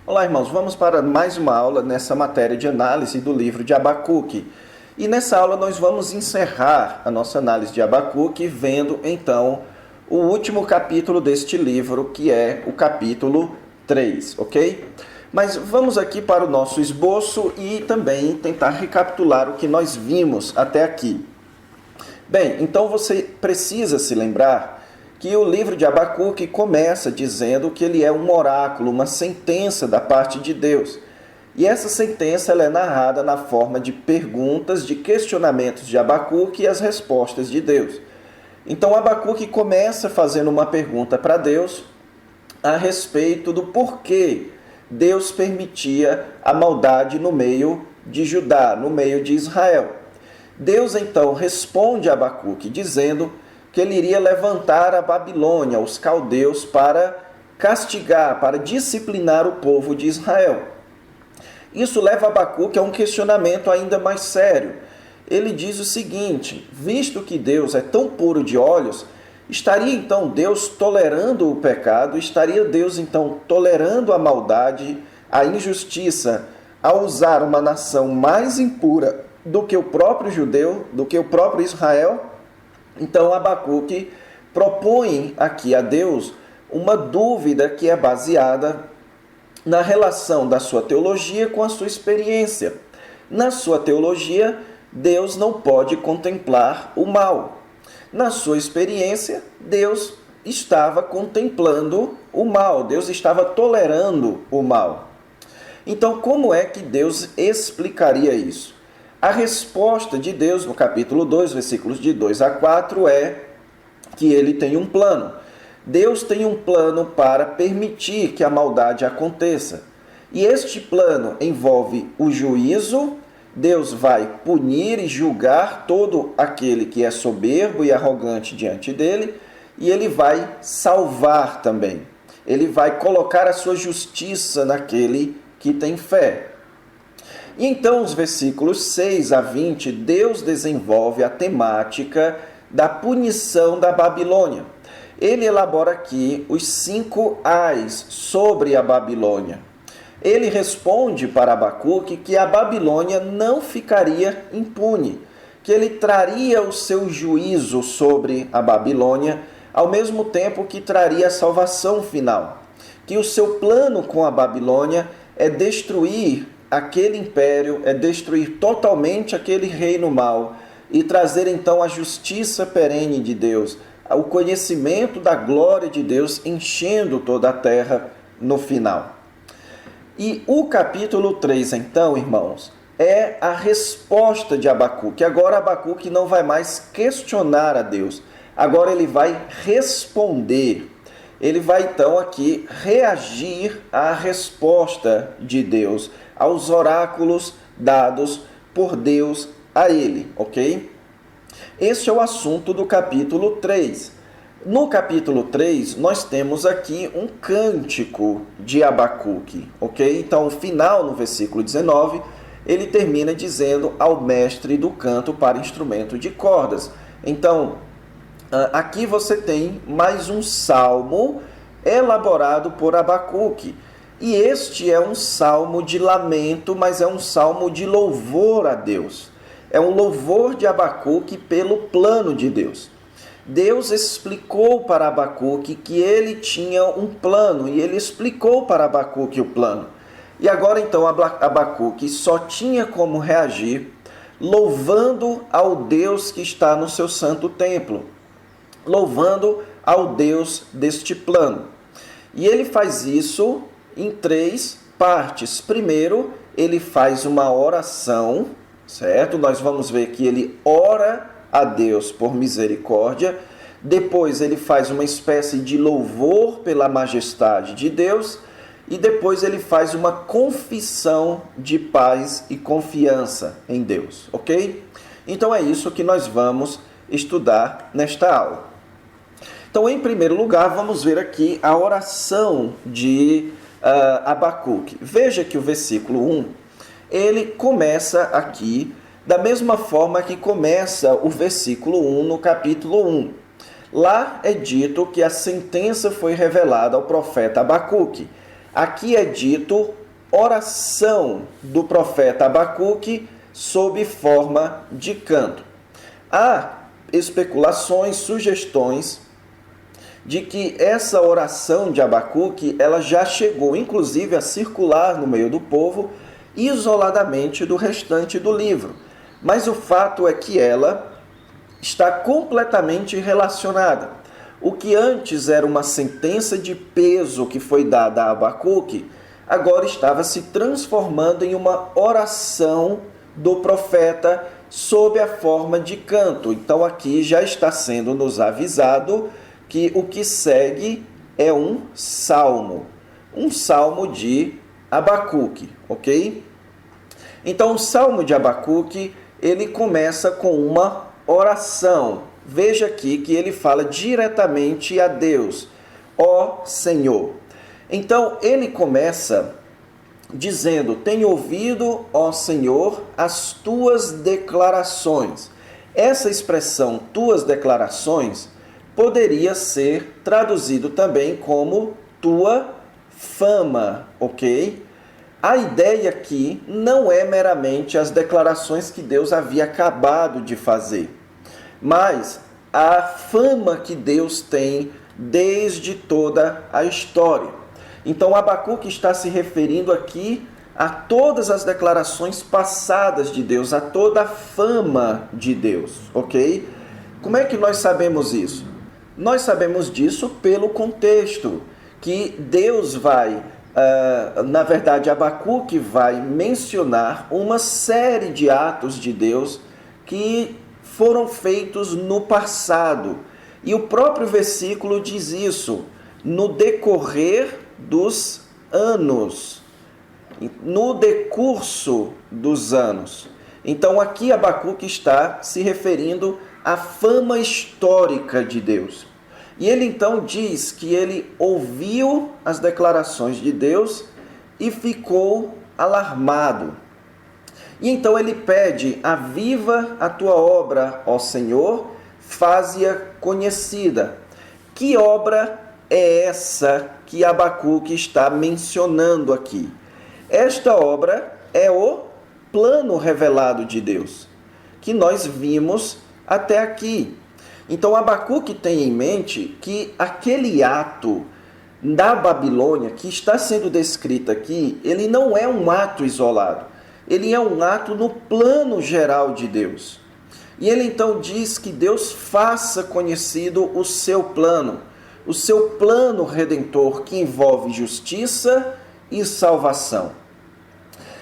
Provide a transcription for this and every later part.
Olá, irmãos, vamos para mais uma aula nessa matéria de análise do livro de Abacuque. E nessa aula nós vamos encerrar a nossa análise de Abacuque vendo, então, o último capítulo deste livro, que é o capítulo 3, ok? Mas vamos aqui para o nosso esboço e também tentar recapitular o que nós vimos até aqui. Bem, então você precisa se lembrar que o livro de Abacuque começa dizendo que ele é um oráculo, uma sentença da parte de Deus. E essa sentença ela é narrada na forma de perguntas, de questionamentos de Abacuque e as respostas de Deus. Então Abacuque começa fazendo uma pergunta para Deus a respeito do porquê Deus permitia a maldade no meio de Judá, no meio de Israel. Deus então responde a Abacuque dizendo que ele iria levantar a Babilônia, os caldeus, para castigar, para disciplinar o povo de Israel. Isso leva Abacuque a um questionamento ainda mais sério. Ele diz o seguinte: visto que Deus é tão puro de olhos, estaria então Deus tolerando o pecado? Estaria Deus então tolerando a maldade, a injustiça, ao usar uma nação mais impura do que o próprio judeu, do que o próprio Israel? Então Abacuque propõe aqui a Deus uma dúvida que é baseada na relação da sua teologia com a sua experiência. Na sua teologia, Deus não pode contemplar o mal. Na sua experiência, Deus estava contemplando o mal, Deus estava tolerando o mal. Então, como é que Deus explicaria isso? A resposta de Deus, no capítulo 2, versículos de 2 a 4, é que ele tem um plano. Deus tem um plano para permitir que a maldade aconteça. E este plano envolve o juízo. Deus vai punir e julgar todo aquele que é soberbo e arrogante diante dele. E ele vai salvar também. Ele vai colocar a sua justiça naquele que tem fé. E então, os versículos 6 a 20, Deus desenvolve a temática da punição da Babilônia. Ele elabora aqui os 5 ais sobre a Babilônia. Ele responde para Abacuque que a Babilônia não ficaria impune, que ele traria o seu juízo sobre a Babilônia, ao mesmo tempo que traria a salvação final, que o seu plano com a Babilônia é destruir aquele império, é destruir totalmente aquele reino mau e trazer então a justiça perene de Deus, o conhecimento da glória de Deus enchendo toda a terra no final. E o capítulo 3, então, irmãos, é a resposta de Abacuque. Agora Abacuque não vai mais questionar a Deus, agora ele vai responder. Ele vai então aqui reagir à resposta de Deus, aos oráculos dados por Deus a ele, ok? Este é o assunto do capítulo 3. No capítulo 3, nós temos aqui um cântico de Abacuque, ok? Então, o final, no versículo 19, ele termina dizendo ao mestre do canto para instrumento de cordas. Então, aqui você tem mais um salmo elaborado por Abacuque. E este é um salmo de lamento, mas é um salmo de louvor a Deus. É um louvor de Abacuque pelo plano de Deus. Deus explicou para Abacuque que ele tinha um plano, e ele explicou para Abacuque o plano. E agora então Abacuque só tinha como reagir louvando ao Deus que está no seu santo templo, louvando ao Deus deste plano. E ele faz isso em 3 partes. Primeiro, ele faz uma oração, certo? Nós vamos ver que ele ora a Deus por misericórdia. Depois, ele faz uma espécie de louvor pela majestade de Deus. E depois, ele faz uma confissão de paz e confiança em Deus, ok? Então, é isso que nós vamos estudar nesta aula. Então, em primeiro lugar, vamos ver aqui a oração de Abacuque. Veja que o versículo 1, ele começa aqui da mesma forma que começa o versículo 1 no capítulo 1. Lá é dito que a sentença foi revelada ao profeta Abacuque. Aqui é dito oração do profeta Abacuque sob forma de canto. Há especulações, sugestões de que essa oração de Abacuque, ela já chegou inclusive a circular no meio do povo, isoladamente do restante do livro. Mas o fato é que ela está completamente relacionada. O que antes era uma sentença de peso que foi dada a Abacuque, agora estava se transformando em uma oração do profeta sob a forma de canto. Então aqui já está sendo nos avisado que o que segue é um salmo de Abacuque, ok? Então o salmo de Abacuque, ele começa com uma oração. Veja aqui que ele fala diretamente a Deus, ó Senhor. Então ele começa dizendo: tenho ouvido, ó Senhor, as tuas declarações. Essa expressão, tuas declarações, poderia ser traduzido também como tua fama, ok? A ideia aqui não é meramente as declarações que Deus havia acabado de fazer, mas a fama que Deus tem desde toda a história. Então Abacuque está se referindo aqui a todas as declarações passadas de Deus, a toda a fama de Deus, ok? Como é que nós sabemos isso? Nós sabemos disso pelo contexto, que Deus vai, na verdade Abacuque vai mencionar uma série de atos de Deus que foram feitos no passado. E o próprio versículo diz isso, no decorrer dos anos, no decurso dos anos. Então aqui Abacuque está se referindo à fama histórica de Deus. E ele então diz que ele ouviu as declarações de Deus e ficou alarmado. E então ele pede: aviva a tua obra, ó Senhor, faze-a conhecida. Que obra é essa que Abacuque está mencionando aqui? Esta obra é o plano revelado de Deus, que nós vimos até aqui. Então Abacuque tem em mente que aquele ato da Babilônia que está sendo descrito aqui, ele não é um ato isolado, ele é um ato no plano geral de Deus. E ele então diz que Deus faça conhecido o seu plano redentor, que envolve justiça e salvação.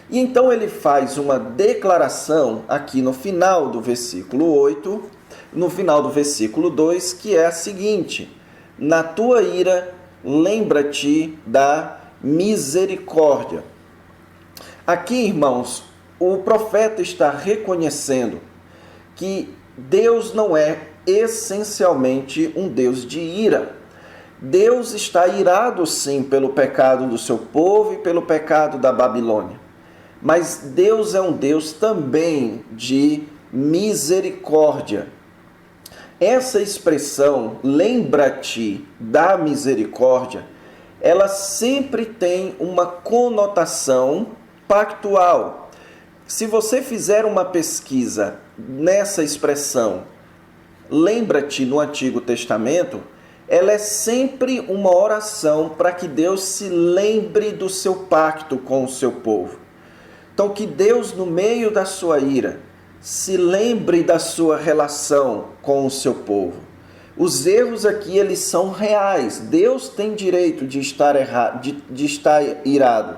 E então ele faz uma declaração aqui no final do versículo 8, no final do versículo 2, que é a seguinte: na tua ira, lembra-te da misericórdia. Aqui, irmãos, o profeta está reconhecendo que Deus não é essencialmente um Deus de ira. Deus está irado sim pelo pecado do seu povo e pelo pecado da Babilônia. Mas Deus é um Deus também de misericórdia. Essa expressão, lembra-te da misericórdia, ela sempre tem uma conotação pactual. Se você fizer uma pesquisa nessa expressão, lembra-te no Antigo Testamento, ela é sempre uma oração para que Deus se lembre do seu pacto com o seu povo. Então, que Deus, no meio da sua ira, se lembre da sua relação com o seu povo. Os erros aqui, eles são reais. Deus tem direito de estar irado.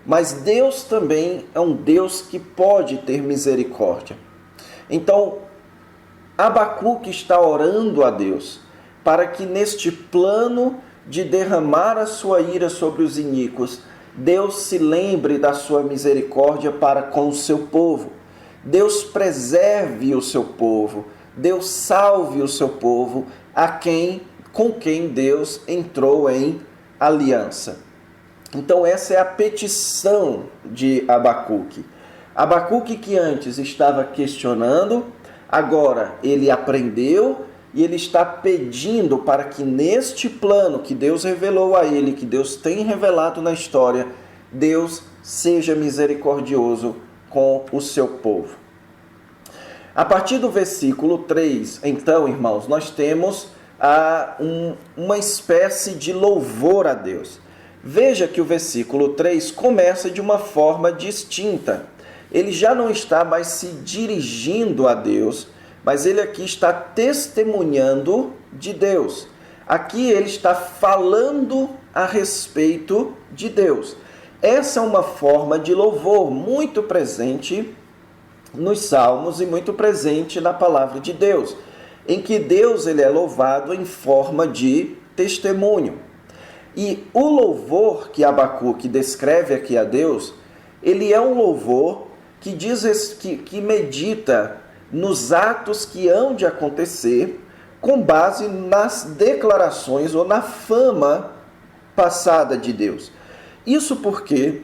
Mas Deus também é um Deus que pode ter misericórdia. Então, Abacuque está orando a Deus para que neste plano de derramar a sua ira sobre os iníquos, Deus se lembre da sua misericórdia para com o seu povo. Deus preserve o seu povo. Deus salve o seu povo, com quem Deus entrou em aliança. Então essa é a petição de Abacuque. Abacuque, que antes estava questionando, agora ele aprendeu e ele está pedindo para que neste plano que Deus revelou a ele, que Deus tem revelado na história, Deus seja misericordioso com o seu povo. A partir do versículo 3, então, irmãos, nós temos uma espécie de louvor a Deus. Veja que o versículo 3 começa de uma forma distinta. Ele já não está mais se dirigindo a Deus, mas ele aqui está testemunhando de Deus. Aqui ele está falando a respeito de Deus. Essa é uma forma de louvor muito presente nos Salmos e muito presente na palavra de Deus, em que Deus ele é louvado em forma de testemunho. E o louvor que Abacuque descreve aqui a Deus, ele é um louvor que que medita nos atos que hão de acontecer com base nas declarações ou na fama passada de Deus. Isso porque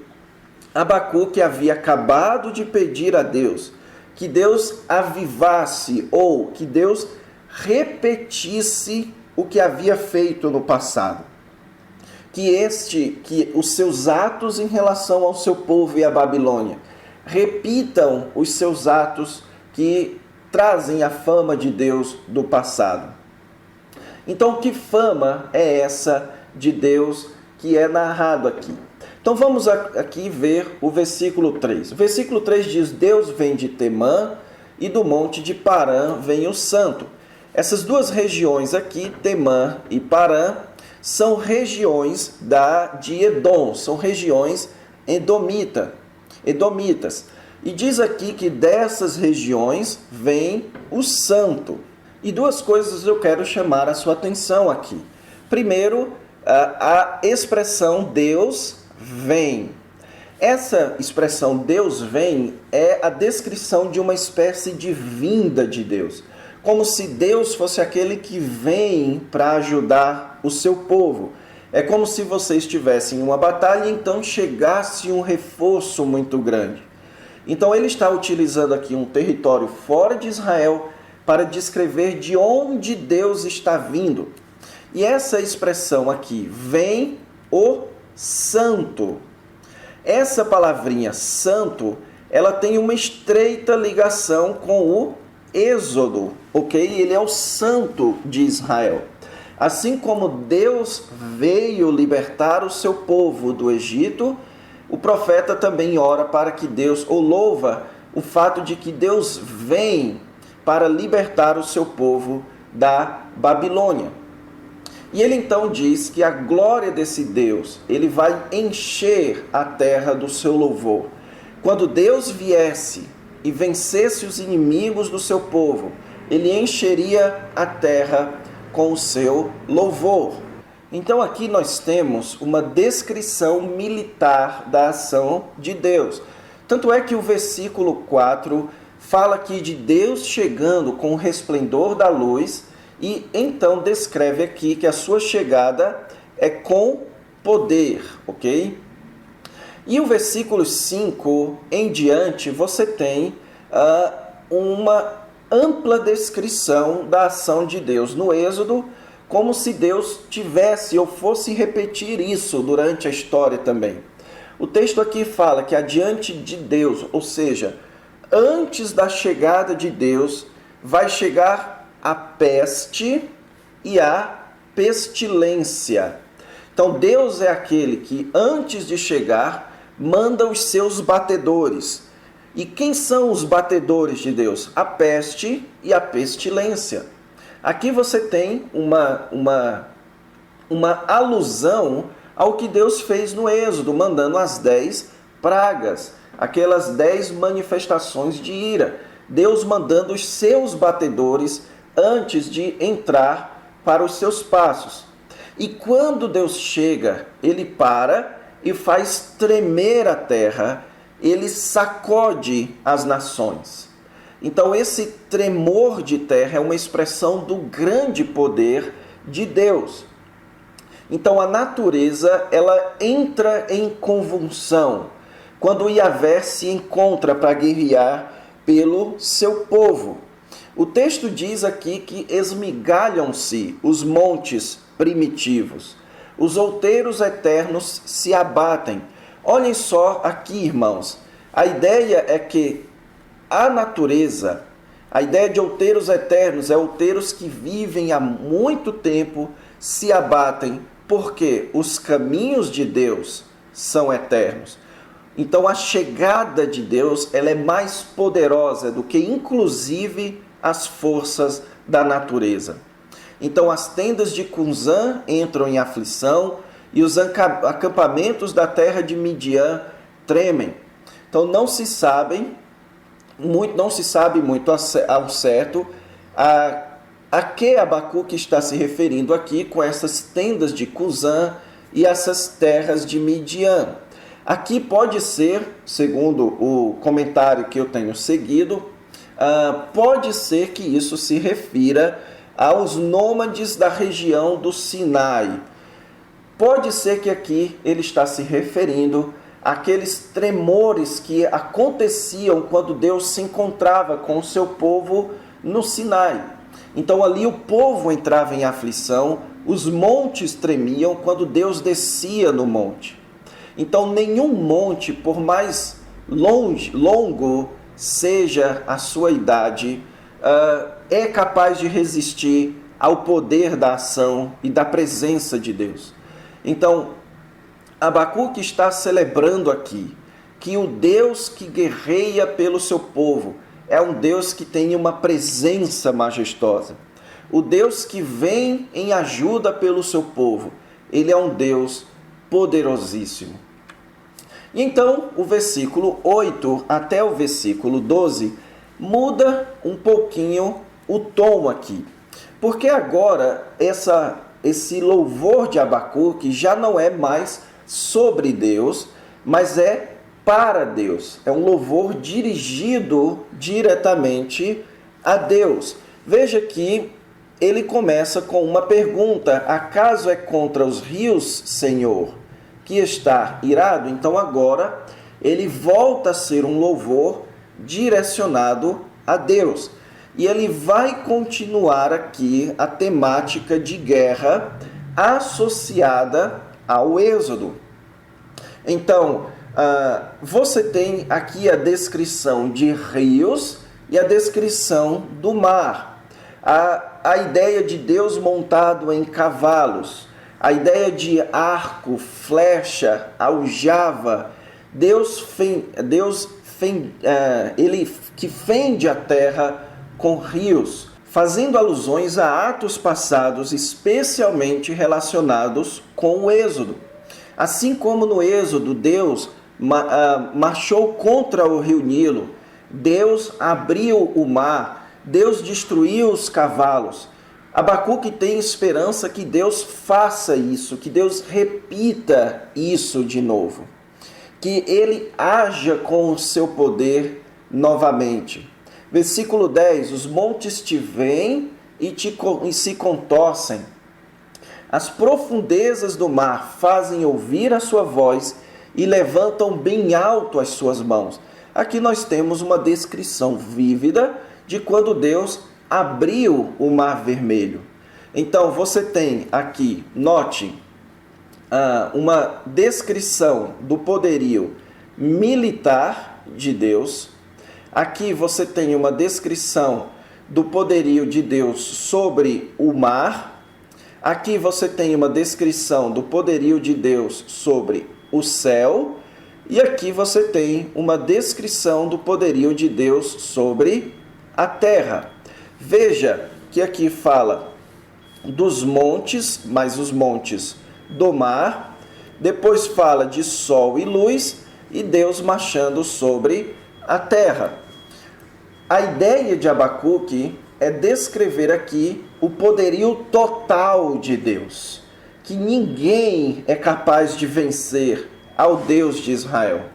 Abacuque havia acabado de pedir a Deus que Deus avivasse ou que Deus repetisse o que havia feito no passado. Que os seus atos em relação ao seu povo e à Babilônia repitam os seus atos que trazem a fama de Deus do passado. Então, que fama é essa de Deus que é narrado aqui? Então, vamos aqui ver o versículo 3. O versículo 3 diz: Deus vem de Temã e do monte de Parã vem o santo. Essas duas regiões aqui, Temã e Parã, são regiões de Edom, são regiões edomitas. E diz aqui que dessas regiões vem o santo. E duas coisas eu quero chamar a sua atenção aqui. Primeiro, a expressão Deus vem. Essa expressão Deus vem é a descrição de uma espécie de vinda de Deus. Como se Deus fosse aquele que vem para ajudar o seu povo. É como se vocês estivessem em uma batalha e então chegasse um reforço muito grande. Então ele está utilizando aqui um território fora de Israel para descrever de onde Deus está vindo. E essa expressão aqui, vem o santo. Essa palavrinha santo, ela tem uma estreita ligação com o Êxodo, ok? Ele é o santo de Israel. Assim como Deus veio libertar o seu povo do Egito, o profeta também ora para que Deus, ou louva o fato de que Deus vem para libertar o seu povo da Babilônia. E ele então diz que a glória desse Deus, ele vai encher a terra do seu louvor. Quando Deus viesse e vencesse os inimigos do seu povo, ele encheria a terra com o seu louvor. Então aqui nós temos uma descrição militar da ação de Deus. Tanto é que o versículo 4 fala aqui de Deus chegando com o resplendor da luz e então descreve aqui que a sua chegada é com poder, ok? E o versículo 5 em diante você tem uma ampla descrição da ação de Deus no Êxodo, como se Deus tivesse ou fosse repetir isso durante a história também. O texto aqui fala que adiante de Deus, ou seja, antes da chegada de Deus, vai chegar a peste e a pestilência. Então Deus é aquele que antes de chegar manda os seus batedores. E quem são os batedores de Deus? A peste e a pestilência. Aqui você tem uma alusão ao que Deus fez no Êxodo, mandando as 10 pragas, aquelas 10 manifestações de ira. Deus mandando os seus batedores antes de entrar para os seus passos. E quando Deus chega, ele para e faz tremer a terra, ele sacode as nações. Então esse tremor de terra é uma expressão do grande poder de Deus. Então a natureza, ela entra em convulsão quando Yahvé se encontra para guerrear pelo seu povo. O texto diz aqui que esmigalham-se os montes primitivos, os outeiros eternos se abatem. Olhem só aqui, irmãos, a ideia é que a natureza, a ideia de outeiros eternos, é outeiros que vivem há muito tempo, se abatem, porque os caminhos de Deus são eternos. Então a chegada de Deus, ela é mais poderosa do que inclusive as forças da natureza. Então as tendas de Cusã entram em aflição e os acampamentos da terra de Midian tremem. Então não se sabe muito ao certo a que Abacuque está se referindo aqui com essas tendas de Cusã e essas terras de Midian. Aqui pode ser, segundo o comentário que eu tenho seguido, pode ser que isso se refira aos nômades da região do Sinai. Pode ser que aqui ele está se referindo àqueles tremores que aconteciam quando Deus se encontrava com o seu povo no Sinai. Então ali o povo entrava em aflição, os montes tremiam quando Deus descia no monte. Então nenhum monte, por mais longo seja a sua idade, é capaz de resistir ao poder da ação e da presença de Deus. Então, Abacuque está celebrando aqui que o Deus que guerreia pelo seu povo é um Deus que tem uma presença majestosa. O Deus que vem em ajuda pelo seu povo, ele é um Deus poderosíssimo. Então, o versículo 8 até o versículo 12 muda um pouquinho o tom aqui. Porque agora esse louvor de Abacuque já não é mais sobre Deus, mas é para Deus. É um louvor dirigido diretamente a Deus. Veja que ele começa com uma pergunta: acaso é contra os rios, Senhor, que está irado? Então agora ele volta a ser um louvor direcionado a Deus. E ele vai continuar aqui a temática de guerra associada ao Êxodo. Então, você tem aqui a descrição de rios e a descrição do mar. A ideia de Deus montado em cavalos, a ideia de arco, flecha, aljava, ele que fende a terra com rios, fazendo alusões a atos passados especialmente relacionados com o Êxodo. Assim como no Êxodo Deus marchou contra o rio Nilo, Deus abriu o mar, Deus destruiu os cavalos. Abacuque tem esperança que Deus faça isso, que Deus repita isso de novo, que ele haja com o seu poder novamente. Versículo 10, os montes te veem e se contorcem. As profundezas do mar fazem ouvir a sua voz e levantam bem alto as suas mãos. Aqui nós temos uma descrição vívida de quando Deus abriu o mar vermelho. Então você tem aqui, note, uma descrição do poderio militar de Deus. Aqui você tem uma descrição do poderio de Deus sobre o mar. Aqui você tem uma descrição do poderio de Deus sobre o céu. E aqui você tem uma descrição do poderio de Deus sobre a terra. Veja que aqui fala dos montes, mas os montes do mar. Depois fala de sol e luz e Deus marchando sobre a terra. A ideia de Abacuque é descrever aqui o poderio total de Deus, que ninguém é capaz de vencer ao Deus de Israel.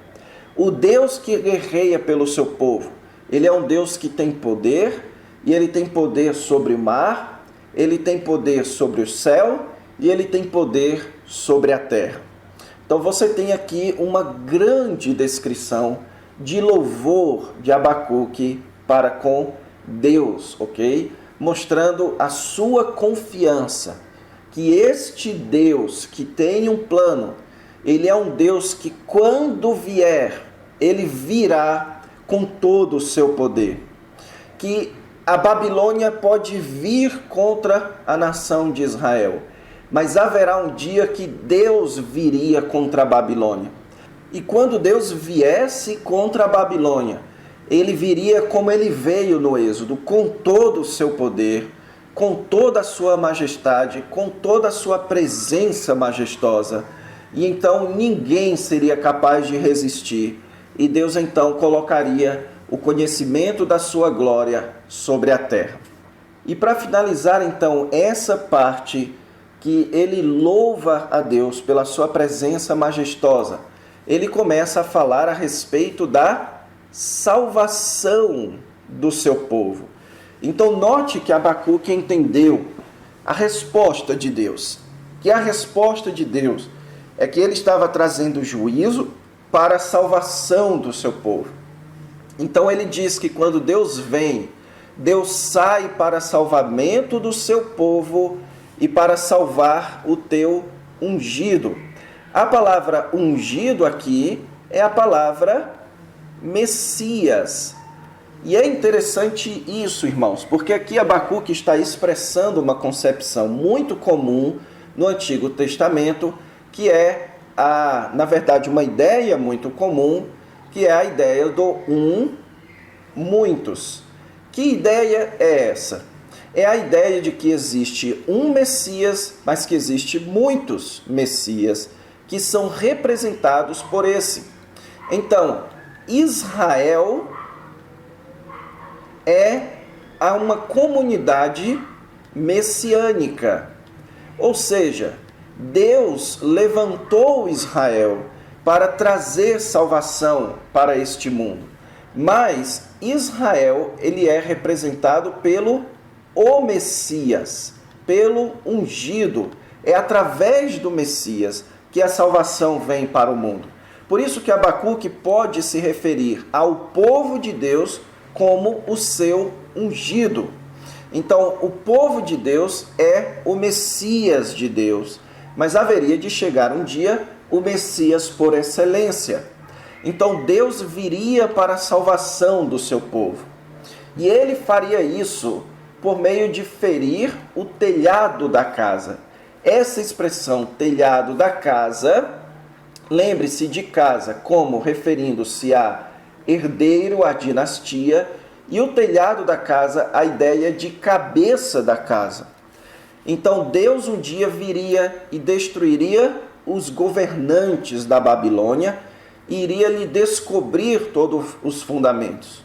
O Deus que guerreia pelo seu povo, ele é um Deus que tem poder, e ele tem poder sobre o mar, ele tem poder sobre o céu, e ele tem poder sobre a terra. Então você tem aqui uma grande descrição de louvor de Abacuque para com Deus, ok? Mostrando a sua confiança, que este Deus que tem um plano, ele é um Deus que quando vier, ele virá com todo o seu poder. Que a Babilônia pode vir contra a nação de Israel, mas haverá um dia que Deus viria contra a Babilônia. E quando Deus viesse contra a Babilônia, ele viria como ele veio no Êxodo, com todo o seu poder, com toda a sua majestade, com toda a sua presença majestosa. E então ninguém seria capaz de resistir. E Deus então colocaria o conhecimento da sua glória sobre a terra. E para finalizar então essa parte que ele louva a Deus pela sua presença majestosa, ele começa a falar a respeito da salvação do seu povo. Então note que Abacuque entendeu a resposta de Deus. Que a resposta de Deus é que ele estava trazendo juízo para a salvação do seu povo. Então ele diz que quando Deus vem, Deus sai para salvamento do seu povo e para salvar o teu ungido. A palavra ungido aqui é a palavra Messias. E é interessante isso, irmãos, porque aqui Abacuque está expressando uma concepção muito comum no Antigo Testamento, que é, na verdade, uma ideia muito comum, que é a ideia do muitos. Que ideia é essa? É a ideia de que existe um Messias, mas que existe muitos Messias, que são representados por esse. Então, Israel é uma comunidade messiânica. Ou seja, Deus levantou Israel para trazer salvação para este mundo. Mas Israel, ele é representado pelo o Messias, pelo ungido. É através do Messias que a salvação vem para o mundo. Por isso que Abacuque pode se referir ao povo de Deus como o seu ungido. Então, o povo de Deus é o Messias de Deus, mas haveria de chegar um dia o Messias por excelência. Então, Deus viria para a salvação do seu povo. E ele faria isso por meio de ferir o telhado da casa. Essa expressão, telhado da casa, lembre-se de casa como referindo-se a herdeiro, a dinastia, e o telhado da casa, a ideia de cabeça da casa. Então Deus um dia viria e destruiria os governantes da Babilônia e iria lhe descobrir todos os fundamentos.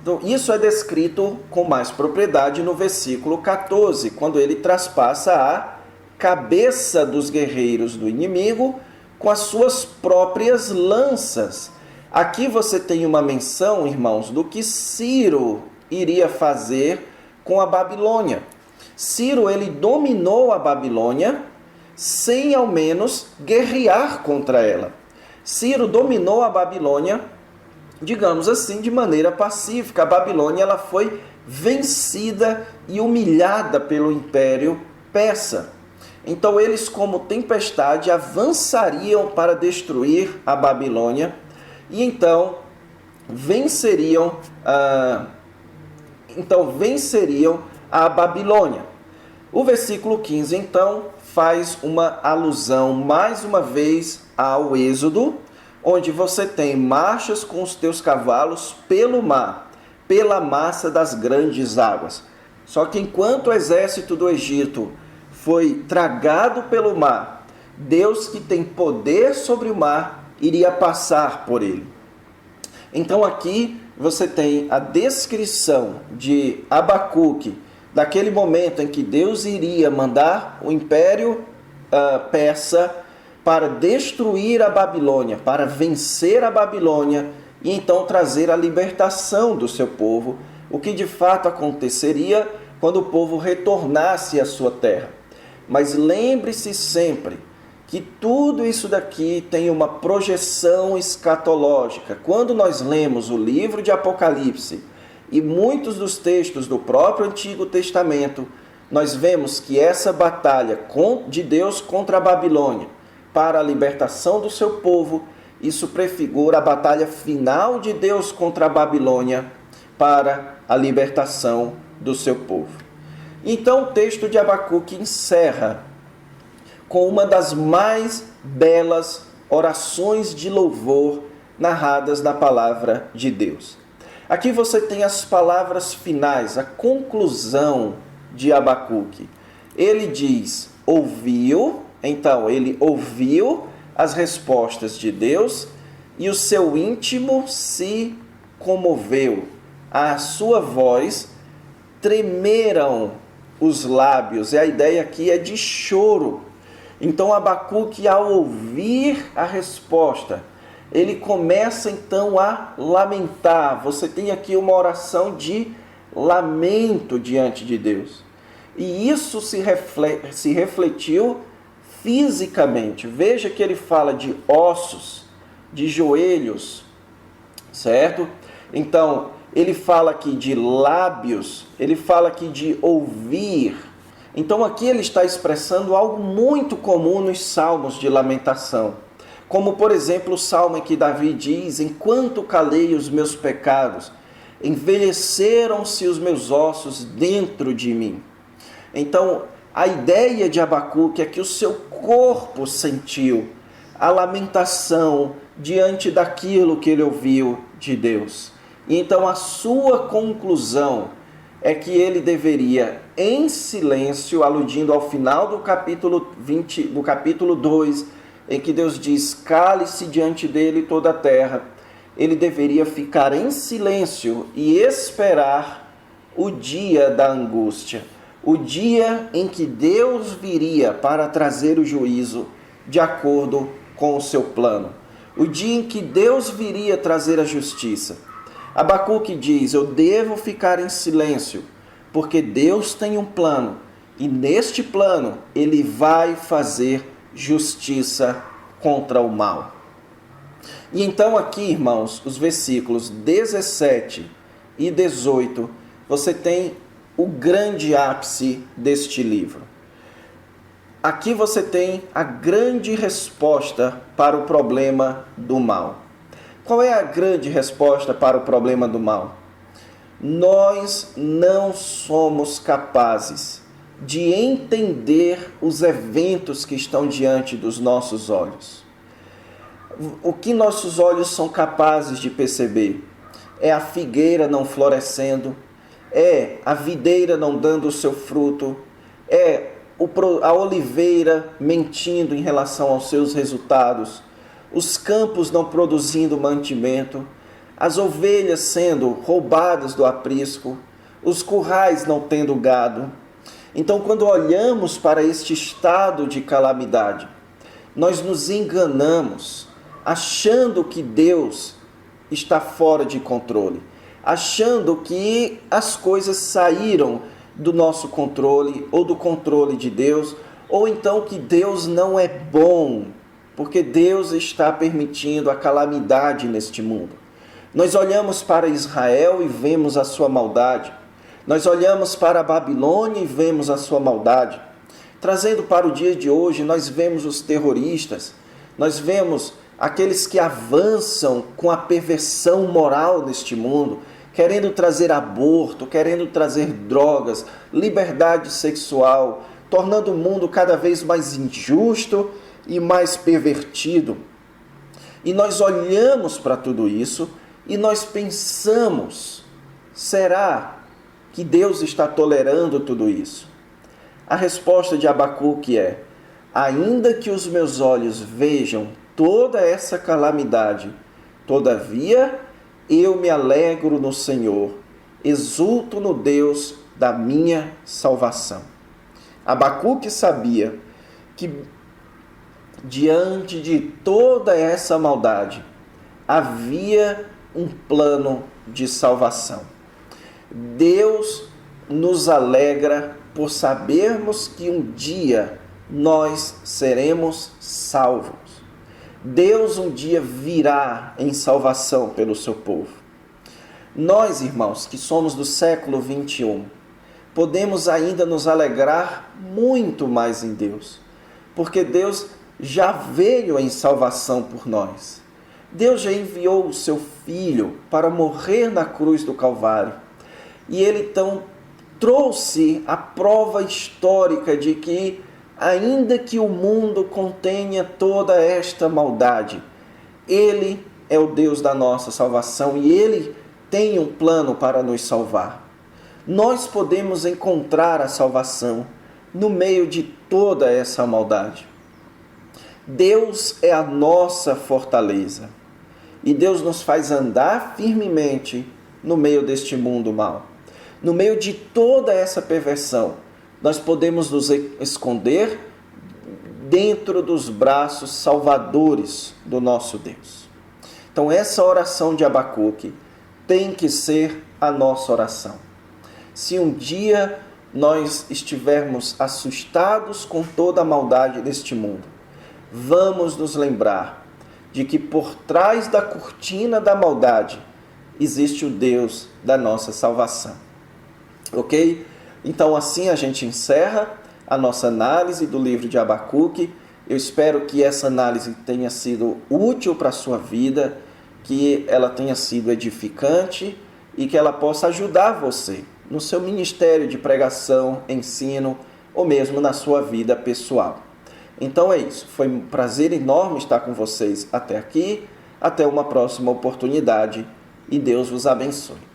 Então, isso é descrito com mais propriedade no versículo 14, quando ele traspassa a cabeça dos guerreiros do inimigo com as suas próprias lanças. Aqui você tem uma menção, irmãos, do que Ciro iria fazer com a Babilônia. Ciro, ele dominou a Babilônia sem ao menos guerrear contra ela. Ciro dominou a Babilônia, digamos assim, de maneira pacífica. A Babilônia ela foi vencida e humilhada pelo Império Persa. Então eles, como tempestade, avançariam para destruir a Babilônia e então venceriam a Babilônia. O versículo 15, então, faz uma alusão, mais uma vez, ao Êxodo, onde você tem marchas com os teus cavalos pelo mar, pela massa das grandes águas. Só que enquanto o exército do Egito foi tragado pelo mar, Deus, que tem poder sobre o mar, iria passar por ele. Então aqui você tem a descrição de Abacuque, daquele momento em que Deus iria mandar o Império Persa para destruir a Babilônia, para vencer a Babilônia e então trazer a libertação do seu povo, o que de fato aconteceria quando o povo retornasse à sua terra. Mas lembre-se sempre que tudo isso daqui tem uma projeção escatológica. Quando nós lemos o livro de Apocalipse E muitos dos textos do próprio Antigo Testamento, nós vemos que essa batalha de Deus contra a Babilônia, para a libertação do seu povo, isso prefigura a batalha final de Deus contra a Babilônia, para a libertação do seu povo. Então o texto de Abacuque encerra com uma das mais belas orações de louvor narradas na palavra de Deus. Aqui você tem as palavras finais, a conclusão de Abacuque. Ele diz, ouviu, então ele ouviu as respostas de Deus e o seu íntimo se comoveu. A sua voz tremeram os lábios, e a ideia aqui é de choro. Então Abacuque, ao ouvir a resposta, ele começa então a lamentar. Você tem aqui uma oração de lamento diante de Deus. E isso se refletiu fisicamente. Veja que ele fala de ossos, de joelhos, certo? Então, ele fala aqui de lábios, ele fala aqui de ouvir. Então aqui ele está expressando algo muito comum nos salmos de lamentação. Como, por exemplo, o salmo em que Davi diz, enquanto calei os meus pecados, envelheceram-se os meus ossos dentro de mim. Então, a ideia de Abacuque é que o seu corpo sentiu a lamentação diante daquilo que ele ouviu de Deus. E então a sua conclusão é que ele deveria, em silêncio, aludindo ao final do capítulo 20, do capítulo 2, em que Deus diz, cale-se diante dele toda a terra, ele deveria ficar em silêncio e esperar o dia da angústia, o dia em que Deus viria para trazer o juízo de acordo com o seu plano, o dia em que Deus viria trazer a justiça. Abacuque diz, eu devo ficar em silêncio, porque Deus tem um plano, e neste plano ele vai fazer justiça contra o mal. E então aqui, irmãos, os versículos 17 e 18, você tem o grande ápice deste livro. Aqui você tem a grande resposta para o problema do mal. Qual é a grande resposta para o problema do mal? Nós não somos capazes de entender os eventos que estão diante dos nossos olhos. O que nossos olhos são capazes de perceber é a figueira não florescendo, é a videira não dando o seu fruto, é a oliveira mentindo em relação aos seus resultados, os campos não produzindo mantimento, as ovelhas sendo roubadas do aprisco, os currais não tendo gado. Então, quando olhamos para este estado de calamidade, nós nos enganamos, achando que Deus está fora de controle, achando que as coisas saíram do nosso controle ou do controle de Deus, ou então que Deus não é bom, porque Deus está permitindo a calamidade neste mundo. Nós olhamos para Israel e vemos a sua maldade. Nós olhamos para a Babilônia e vemos a sua maldade. Trazendo para o dia de hoje, nós vemos os terroristas, nós vemos aqueles que avançam com a perversão moral neste mundo, querendo trazer aborto, querendo trazer drogas, liberdade sexual, tornando o mundo cada vez mais injusto e mais pervertido. E nós olhamos para tudo isso e nós pensamos, será que Deus está tolerando tudo isso? A resposta de Abacuque é, ainda que os meus olhos vejam toda essa calamidade, todavia eu me alegro no Senhor, exulto no Deus da minha salvação. Abacuque sabia que diante de toda essa maldade havia um plano de salvação. Deus nos alegra por sabermos que um dia nós seremos salvos. Deus um dia virá em salvação pelo seu povo. Nós, irmãos, que somos do século 21, podemos ainda nos alegrar muito mais em Deus, porque Deus já veio em salvação por nós. Deus já enviou o seu Filho para morrer na cruz do Calvário. E Ele então trouxe a prova histórica de que, ainda que o mundo contenha toda esta maldade, Ele é o Deus da nossa salvação e Ele tem um plano para nos salvar. Nós podemos encontrar a salvação no meio de toda essa maldade. Deus é a nossa fortaleza e Deus nos faz andar firmemente no meio deste mundo mau. No meio de toda essa perversão, nós podemos nos esconder dentro dos braços salvadores do nosso Deus. Então essa oração de Abacuque tem que ser a nossa oração. Se um dia nós estivermos assustados com toda a maldade deste mundo, vamos nos lembrar de que por trás da cortina da maldade existe o Deus da nossa salvação. Ok? Então assim a gente encerra a nossa análise do livro de Abacuque. Eu espero que essa análise tenha sido útil para a sua vida, que ela tenha sido edificante e que ela possa ajudar você no seu ministério de pregação, ensino ou mesmo na sua vida pessoal. Então é isso. Foi um prazer enorme estar com vocês até aqui. Até uma próxima oportunidade e Deus vos abençoe.